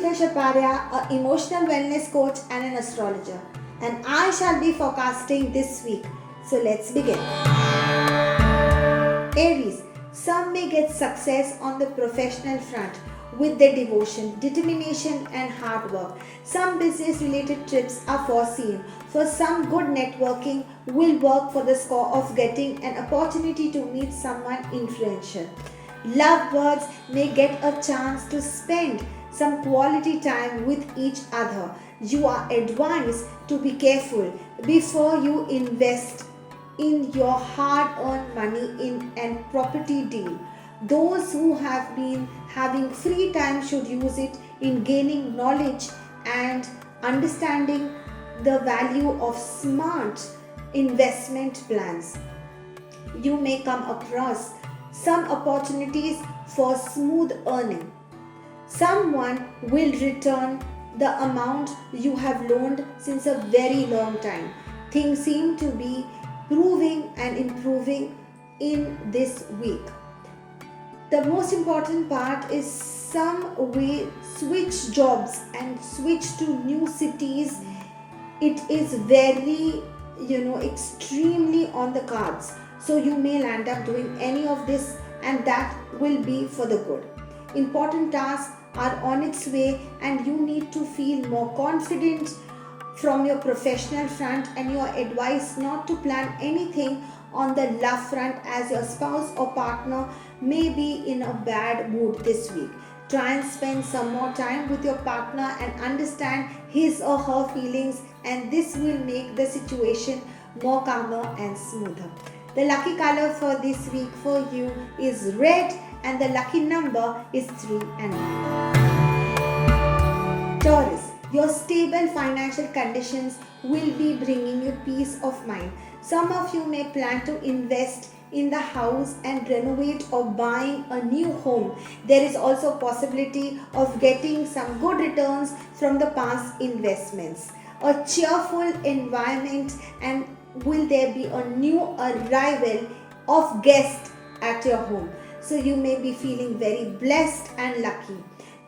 Rashmika Shaparia, an emotional wellness coach and an astrologer, and I shall be forecasting this week. So let's begin. Aries, some may get success on the professional front with their devotion, determination, and hard work. Some business related trips are foreseen. For some, good networking will work for the score of getting an opportunity to meet someone influential. Lovebirds may get a chance to spend some quality time with each other. You are advised to be careful before you invest in your hard earned money in a property deal. Those who have been having free time should use it in gaining knowledge and understanding the value of smart investment plans. You may come across some opportunities for smooth earning. Someone will return the amount you have loaned since a very long time. Things seem to be proving and improving in this week. The most important part is some way switch jobs and switch to new cities. It is very, extremely on the cards. So you may land up doing any of this, and that will be for the good. Important tasks are on its way, and you need to feel more confident from your professional front, and you are advised not to plan anything on the love front as your spouse or partner may be in a bad mood this week. Try and spend some more time with your partner and understand his or her feelings, and this will make the situation more calmer and smoother. The lucky color for this week for you is red, and the lucky number is 3 and 9. Taurus, your stable financial conditions will be bringing you peace of mind. Some of you may plan to invest in the house and renovate or buying a new home. There is also a possibility of getting some good returns from the past investments. A cheerful environment, and will there be a new arrival of guests at your home. So you may be feeling very blessed and lucky.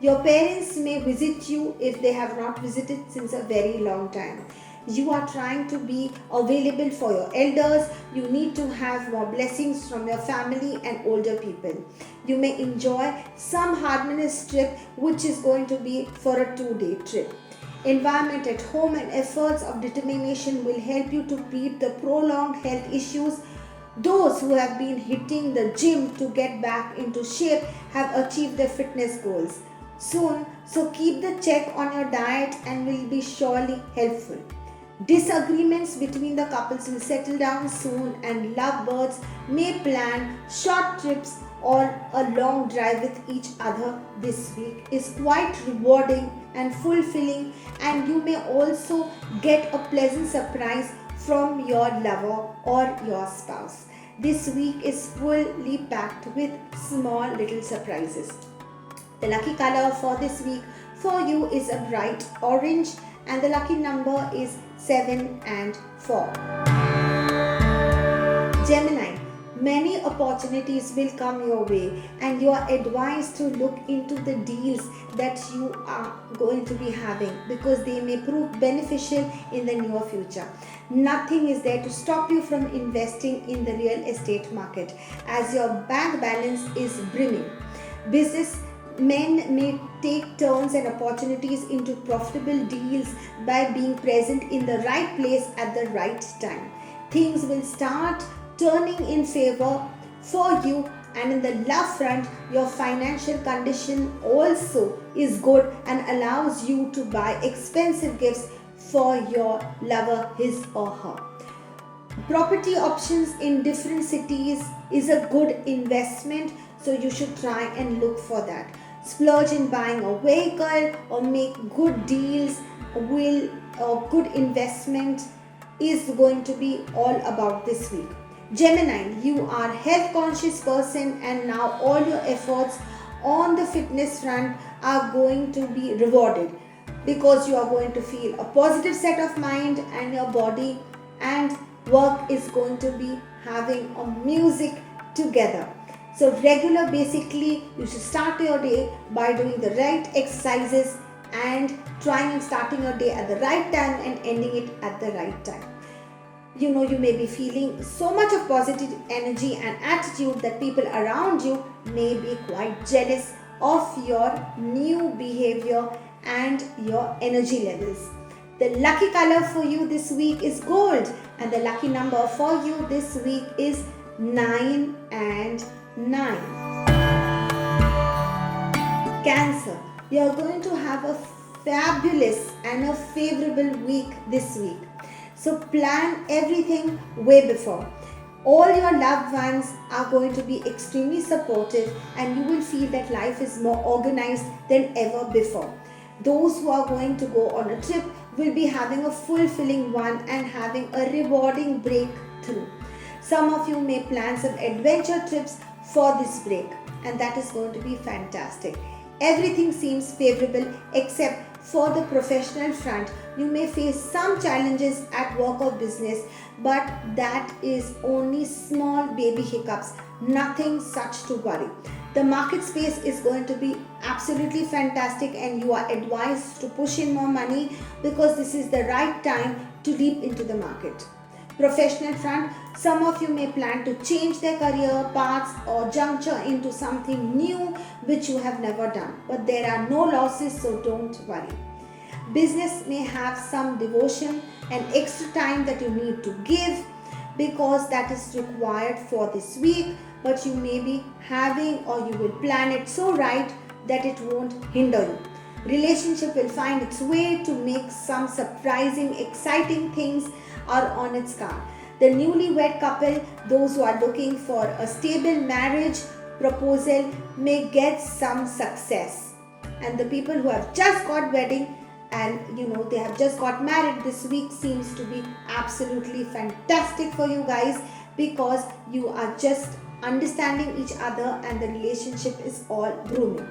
Your parents may visit you if they have not visited since a very long time. You are trying to be available for your elders. You need to have more blessings from your family and older people. You may enjoy some harmonious trip, which is going to be for a 2-day trip. Environment at home and efforts of determination will help you to beat the prolonged health issues. Those who have been hitting the gym to get back into shape have achieved their fitness goals soon, so keep the check on your diet and will be surely helpful. Disagreements between the couples will settle down soon, and lovebirds may plan short trips or a long drive with each other this week is quite rewarding and fulfilling, and you may also get a pleasant surprise from your lover or your spouse. This week is fully packed with small little surprises. The lucky color for this week for you is a bright orange, and the lucky number is 7 and 4. Gemini, many opportunities will come your way, and you are advised to look into the deals that you are going to be having because they may prove beneficial in the near future. Nothing is there to stop you from investing in the real estate market as your bank balance is brimming. Business men may take turns and opportunities into profitable deals by being present in the right place at the right time. Things will start turning in favor for you, and in the love front, your financial condition also is good and allows you to buy expensive gifts for your lover, his or her. Property options in different cities is a good investment, so you should try and look for that. Splurge in buying a vehicle or make good deals or good investment is going to be all about this week. Gemini, you are a health conscious person, and now all your efforts on the fitness front are going to be rewarded because you are going to feel a positive set of mind, and your body and work is going to be having a music together. So basically you should start your day by doing the right exercises and trying and starting your day at the right time and ending it at the right time. You may be feeling so much of positive energy and attitude that people around you may be quite jealous of your new behavior and your energy levels. The lucky color for you this week is gold, and the lucky number for you this week is 9 and 9. Cancer, you're going to have a fabulous and a favorable week this week. So plan everything way before. All your loved ones are going to be extremely supportive, and you will feel that life is more organized than ever before. Those who are going to go on a trip will be having a fulfilling one and having a rewarding breakthrough. Some of you may plan some adventure trips for this break, and that is going to be fantastic. Everything seems favorable except for the professional front. You may face some challenges at work or business, but that is only small baby hiccups, nothing such to worry. The market space is going to be absolutely fantastic, and you are advised to push in more money because this is the right time to leap into the market. Professional front, some of you may plan to change their career paths or juncture into something new which you have never done, but there are no losses, so don't worry. Business may have some devotion and extra time that you need to give because that is required for this week, but you may be having, or you will plan it so right that it won't hinder you. Relationship will find its way to make some surprising, exciting things are on its card. The newlywed couple, those who are looking for a stable marriage proposal, may get some success. And the people who have just got wedding and they have just got married, this week seems to be absolutely fantastic for you guys because you are just understanding each other and the relationship is all blooming.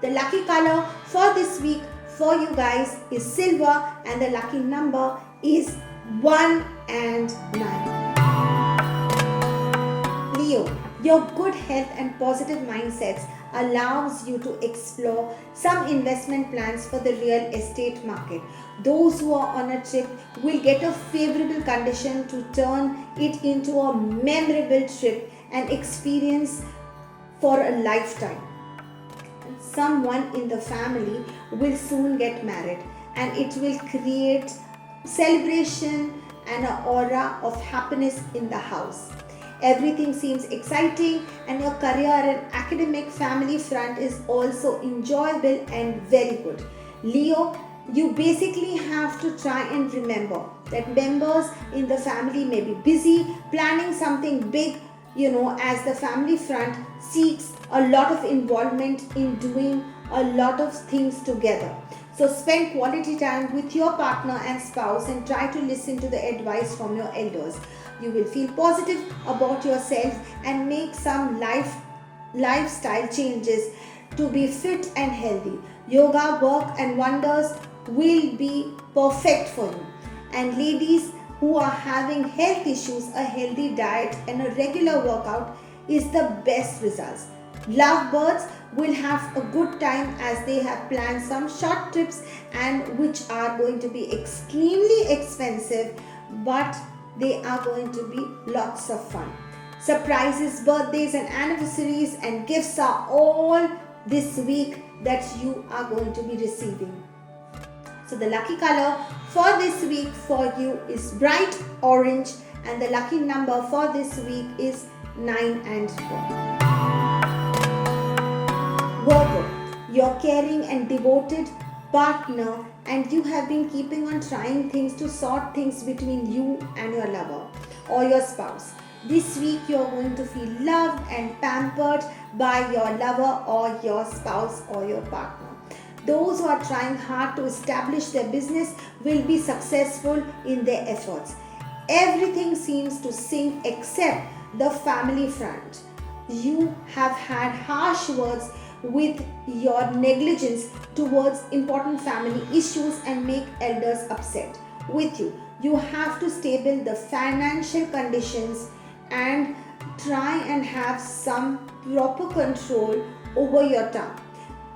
The lucky color for this week for you guys is silver, and the lucky number is 1 and 9. Leo, your good health and positive mindsets allows you to explore some investment plans for the real estate market. Those who are on a trip will get a favorable condition to turn it into a memorable trip and experience for a lifetime. Someone in the family will soon get married, and it will create celebration and an aura of happiness in the house. Everything seems exciting, and your career and academic family front is also enjoyable and very good. Leo, you basically have to try and remember that members in the family may be busy planning something big, as the family front seeks a lot of involvement in doing a lot of things together. So spend quality time with your partner and spouse and try to listen to the advice from your elders. You will feel positive about yourself and make some lifestyle changes to be fit and healthy. Yoga, work and wonders will be perfect for you. And ladies who are having health issues, a healthy diet and a regular workout is the best results. Lovebirds will have a good time as they have planned some short trips and which are going to be extremely expensive, but they are going to be lots of fun. Surprises, birthdays and anniversaries and gifts are all this week that you are going to be receiving. So the lucky color for this week for you is bright orange, and the lucky number for this week is 9 and 4. Virgo, your caring and devoted partner, and you have been keeping on trying things to sort things between you and your lover or your spouse. This week you are going to feel loved and pampered by your lover or your spouse or your partner. Those who are trying hard to establish their business will be successful in their efforts. Everything seems to sink except the family front. You have had harsh words with your negligence towards important family issues and make elders upset with you. You have to stable the financial conditions and try and have some proper control over your tongue.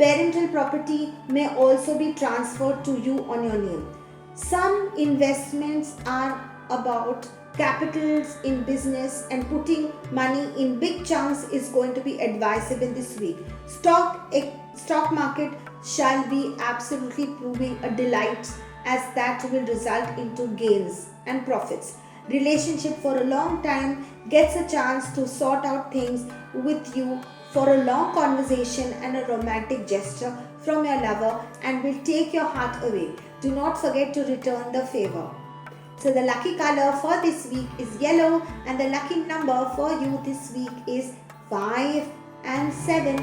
Parental property may also be transferred to you on your name. Some investments are about capitals in business, and putting money in big chunks is going to be advisable this week. Stock market shall be absolutely proving a delight, as that will result into gains and profits. Relationship for a long time gets a chance to sort out things with you for a long conversation and a romantic gesture from your lover, and will take your heart away. Do not forget to return the favor. So the lucky color for this week is yellow, and the lucky number for you this week is 5 and 7.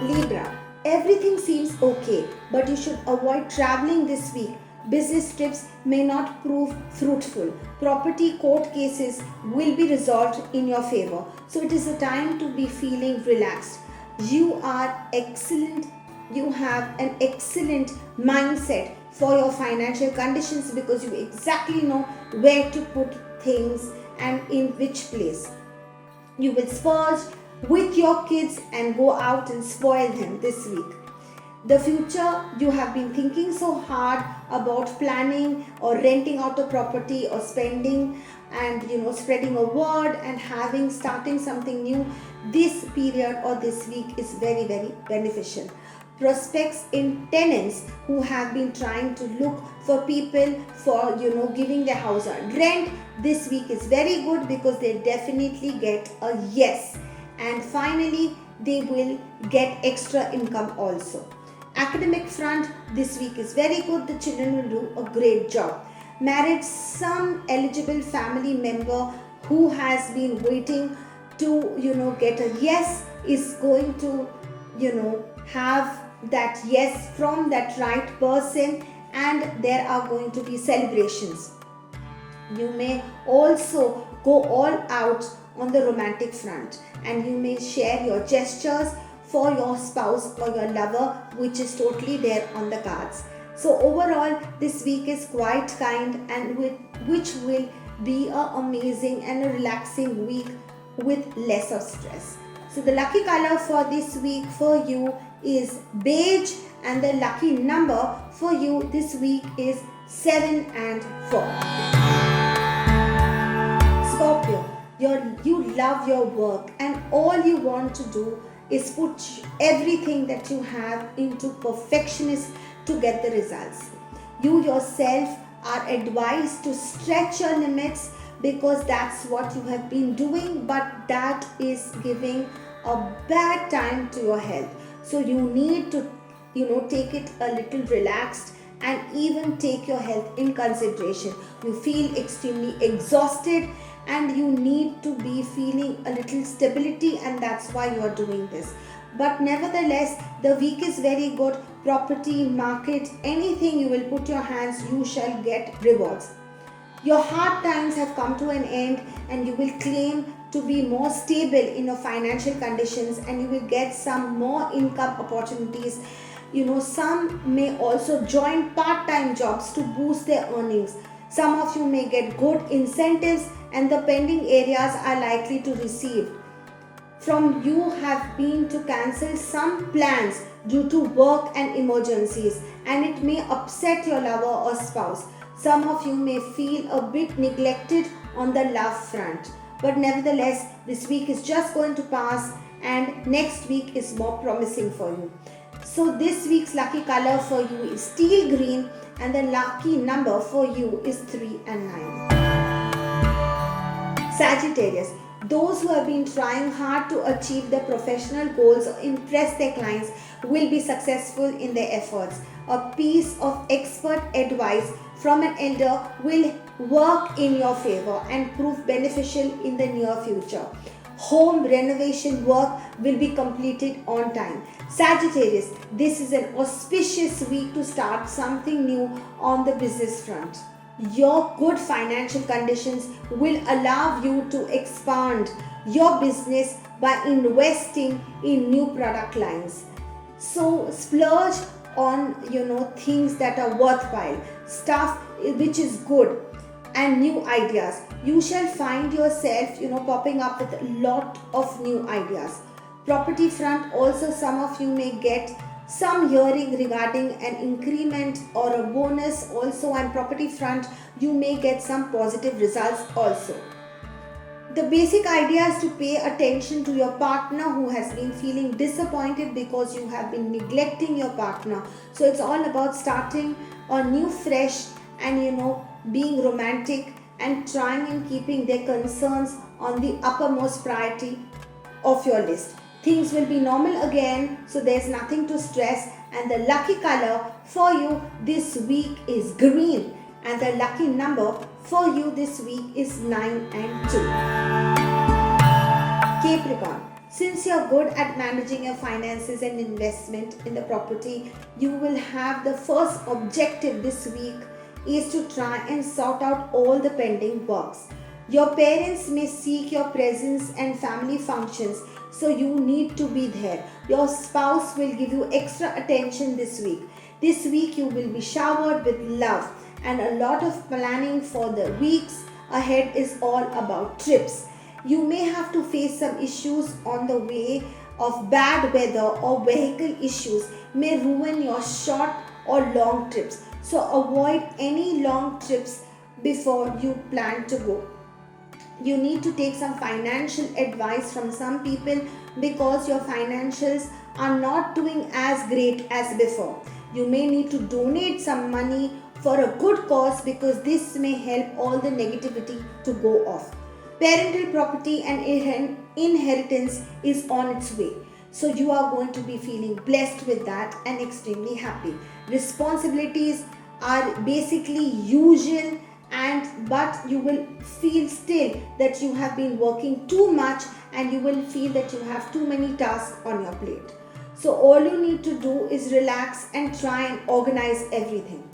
Libra. Everything seems okay, but you should avoid traveling this week. Business trips may not prove fruitful. Property court cases will be resolved in your favor. So it is a time to be feeling relaxed. You are excellent. You have an excellent mindset for your financial conditions, because you exactly know where to put things and in which place. You will splurge with your kids and go out and spoil them this week. The future, you have been thinking so hard about planning or renting out a property or spending and spreading a word and starting something new. This period or this week is very, very beneficial. Prospects in tenants who have been trying to look for people for giving their house on rent this week is very good, because they definitely get a yes, and finally they will get extra income also. Academic front this week is very good. The children will do a great job. Marriage, some eligible family member who has been waiting to get a yes is going to have that yes from that right person, and there are going to be celebrations. You may also go all out on the romantic front, and you may share your gestures for your spouse or your lover, which is totally there on the cards. So overall, this week is quite kind, and which will be an amazing and a relaxing week with less of stress. So the lucky color for this week for you is beige, and the lucky number for you this week is 7 and 4. Scorpio, you love your work, and all you want to do is put everything that you have into perfectionist to get the results. You yourself are advised to stretch your limits, because that's what you have been doing, but that is giving a bad time to your health. So you need to take it a little relaxed and even take your health in consideration. You feel extremely exhausted, and you need to be feeling a little stability, and that's why you are doing this. But nevertheless, the week is very good. Property, market, anything you will put your hands, you shall get rewards. Your hard times have come to an end, and you will claim to be more stable in your financial conditions, and you will get some more income opportunities. Some may also join part-time jobs to boost their earnings. Some of you may get good incentives, and the pending areas are likely to receive. From you have been to cancel some plans due to work and emergencies, and it may upset your lover or spouse. Some of you may feel a bit neglected on the love front. But nevertheless, this week is just going to pass, and next week is more promising for you. So this week's lucky color for you is teal green, and the lucky number for you is 3 and 9. Sagittarius, those who have been trying hard to achieve their professional goals or impress their clients will be successful in their efforts. A piece of expert advice from an elder will work in your favor and prove beneficial in the near future. Home renovation work will be completed on time. Sagittarius, this is an auspicious week to start something new on the business front. Your good financial conditions will allow you to expand your business by investing in new product lines. So splurge on things that are worthwhile, stuff which is good, and new ideas. You shall find yourself popping up with a lot of new ideas. Property front, also some of you may get some hearing regarding an increment or a bonus also, and property front you may get some positive results also. The basic idea is to pay attention to your partner who has been feeling disappointed because you have been neglecting your partner. So it's all about starting a new fresh and being romantic and trying and keeping their concerns on the uppermost priority of your list. Things will be normal again, so there's nothing to stress. And the lucky color for you this week is green, and the lucky number for you this week is 9 and 2. Capricorn, since you're good at managing your finances and investment in the property, you will have the first objective this week is to try and sort out all the pending works. Your parents may seek your presence and family functions, so you need to be there. Your spouse will give you extra attention this week. This week you will be showered with love, and a lot of planning for the weeks ahead is all about trips. You may have to face some issues on the way of bad weather, or vehicle issues may ruin your short or long trips. So avoid any long trips before you plan to go. You need to take some financial advice from some people because your financials are not doing as great as before. You may need to donate some money for a good cause because this may help all the negativity to go off. Parental property and inheritance is on its way. So you are going to be feeling blessed with that and extremely happy. Responsibilities are basically usual, but you will feel still that you have been working too much, and you will feel that you have too many tasks on your plate. So all you need to do is relax and try and organize everything.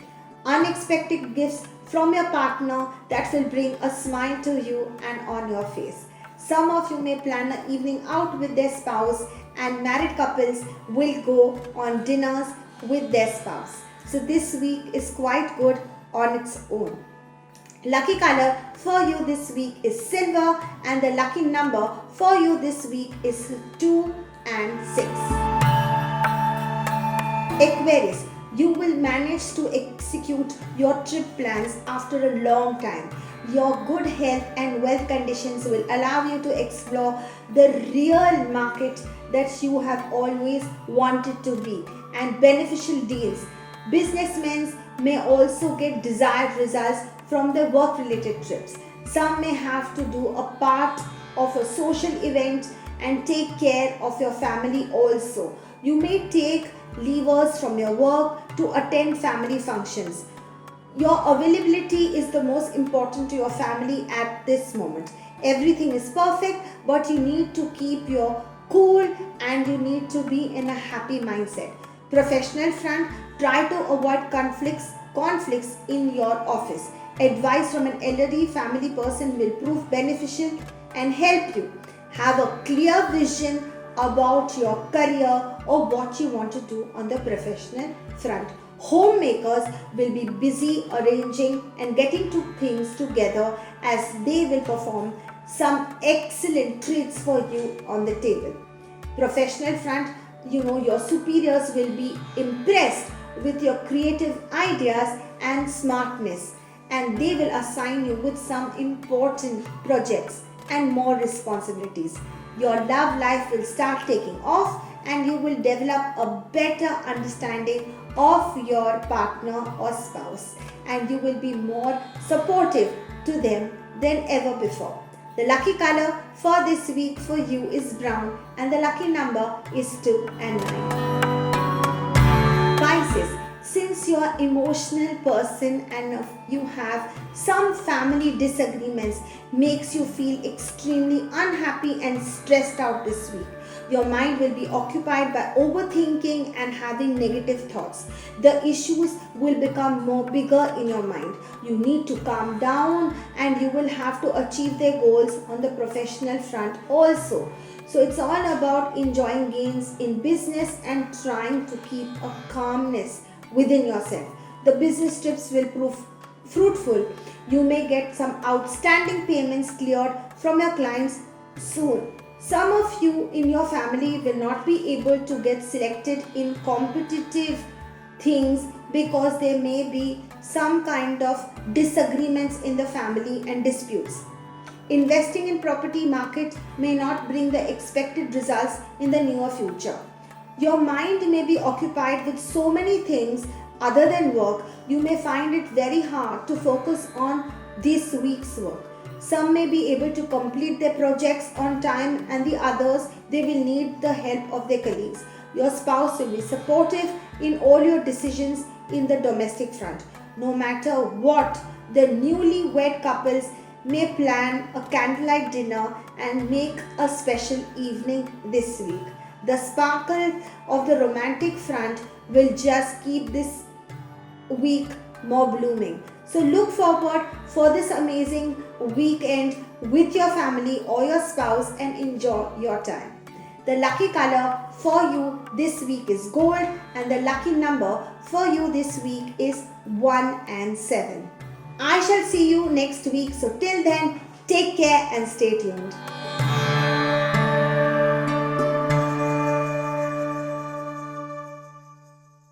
Unexpected gifts from your partner that will bring a smile to you and on your face. Some of you may plan an evening out with their spouse, and married couples will go on dinners with their spouse. So this week is quite good on its own. Lucky color for you this week is silver, and the lucky number for you this week is 2 and 6. Aquarius, you will manage to execute your trip plans after a long time. Your good health and wealth conditions will allow you to explore the real market that you have always wanted to be, and beneficial deals. Businessmen may also get desired results from their work-related trips. Some may have to do a part of a social event and take care of your family also. You may take leavers from your work to attend family functions. Your availability is the most important to your family at this moment. Everything is perfect, but you need to keep your cool and you need to be in a happy mindset. Professional front, try to avoid conflicts in your office. Advice from an elderly family person will prove beneficial and help you have a clear vision about your career or what you want to do on the professional front. Homemakers will be busy arranging and getting things together as they will perform some excellent treats for you on the table. Professional front, your superiors will be impressed with your creative ideas and smartness, and they will assign you with some important projects and more responsibilities. Your love life will start taking off, and you will develop a better understanding of your partner or spouse, and you will be more supportive to them than ever before. The lucky color for this week for you is brown, and the lucky number is 2 and 9. Pisces, since you are an emotional person and you have some family disagreements makes you feel extremely unhappy and stressed out this week. Your mind will be occupied by overthinking and having negative thoughts. The issues will become more bigger in your mind. You need to calm down, and you will have to achieve their goals on the professional front also. So it's all about enjoying gains in business and trying to keep a calmness within yourself. The business trips will prove fruitful. You may get some outstanding payments cleared from your clients soon. Some of you in your family will not be able to get selected in competitive things because there may be some kind of disagreements in the family and disputes. Investing in property market may not bring the expected results in the near future. Your mind may be occupied with so many things other than work, you may find it very hard to focus on this week's work. Some may be able to complete their projects on time, and the others they will need the help of their colleagues. Your spouse will be supportive in all your decisions in the domestic front. No matter what, the newly-wed couples may plan a candlelight dinner and make a special evening this week. The sparkle of the romantic front will just keep this week more blooming. So look forward for this amazing weekend with your family or your spouse and enjoy your time. The lucky color for you this week is gold, and the lucky number for you this week is 1 and 7. I shall see you next week. So till then, take care and stay tuned.